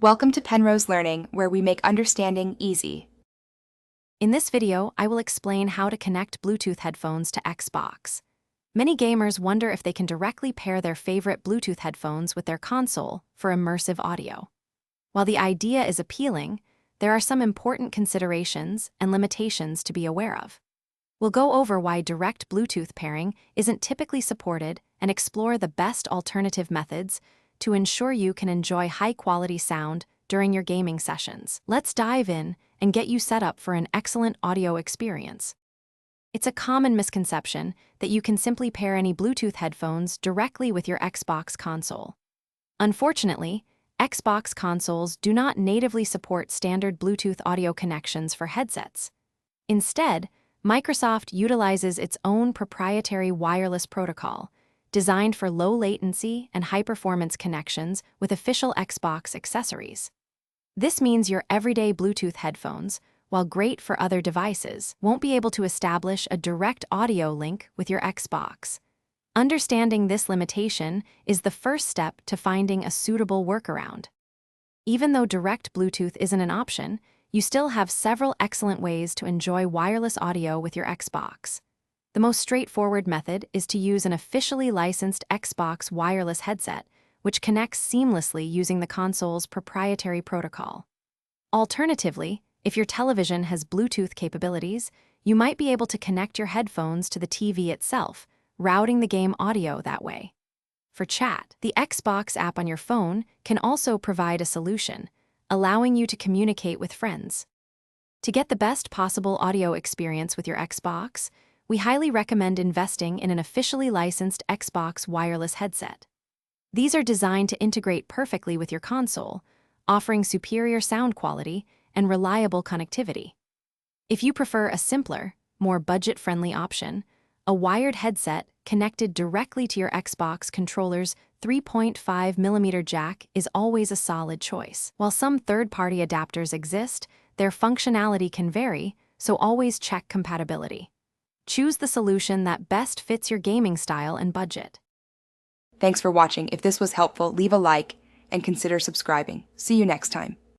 Welcome to Penrose Learning, where we make understanding easy. In this video, I will explain how to connect Bluetooth headphones to Xbox. Many gamers wonder if they can directly pair their favorite Bluetooth headphones with their console for immersive audio. While the idea is appealing, there are some important considerations and limitations to be aware of. We'll go over why direct Bluetooth pairing isn't typically supported and explore the best alternative methods to ensure you can enjoy high-quality sound during your gaming sessions. Let's dive in and get you set up for an excellent audio experience. It's a common misconception that you can simply pair any Bluetooth headphones directly with your Xbox console. Unfortunately, Xbox consoles do not natively support standard Bluetooth audio connections for headsets. Instead, Microsoft utilizes its own proprietary wireless protocol, designed for low latency and high-performance connections with official Xbox accessories. This means your everyday Bluetooth headphones, while great for other devices, won't be able to establish a direct audio link with your Xbox. Understanding this limitation is the first step to finding a suitable workaround. Even though direct Bluetooth isn't an option, you still have several excellent ways to enjoy wireless audio with your Xbox. The most straightforward method is to use an officially licensed Xbox wireless headset, which connects seamlessly using the console's proprietary protocol. Alternatively, if your television has Bluetooth capabilities, you might be able to connect your headphones to the TV itself, routing the game audio that way. For chat, the Xbox app on your phone can also provide a solution, allowing you to communicate with friends. To get the best possible audio experience with your Xbox, we highly recommend investing in an officially licensed Xbox wireless headset. These are designed to integrate perfectly with your console, offering superior sound quality and reliable connectivity. If you prefer a simpler, more budget-friendly option, a wired headset connected directly to your Xbox controller's 3.5mm jack is always a solid choice. While some third-party adapters exist, their functionality can vary, so always check compatibility. Choose the solution that best fits your gaming style and budget. Thanks for watching. If this was helpful, leave a like and consider subscribing. See you next time.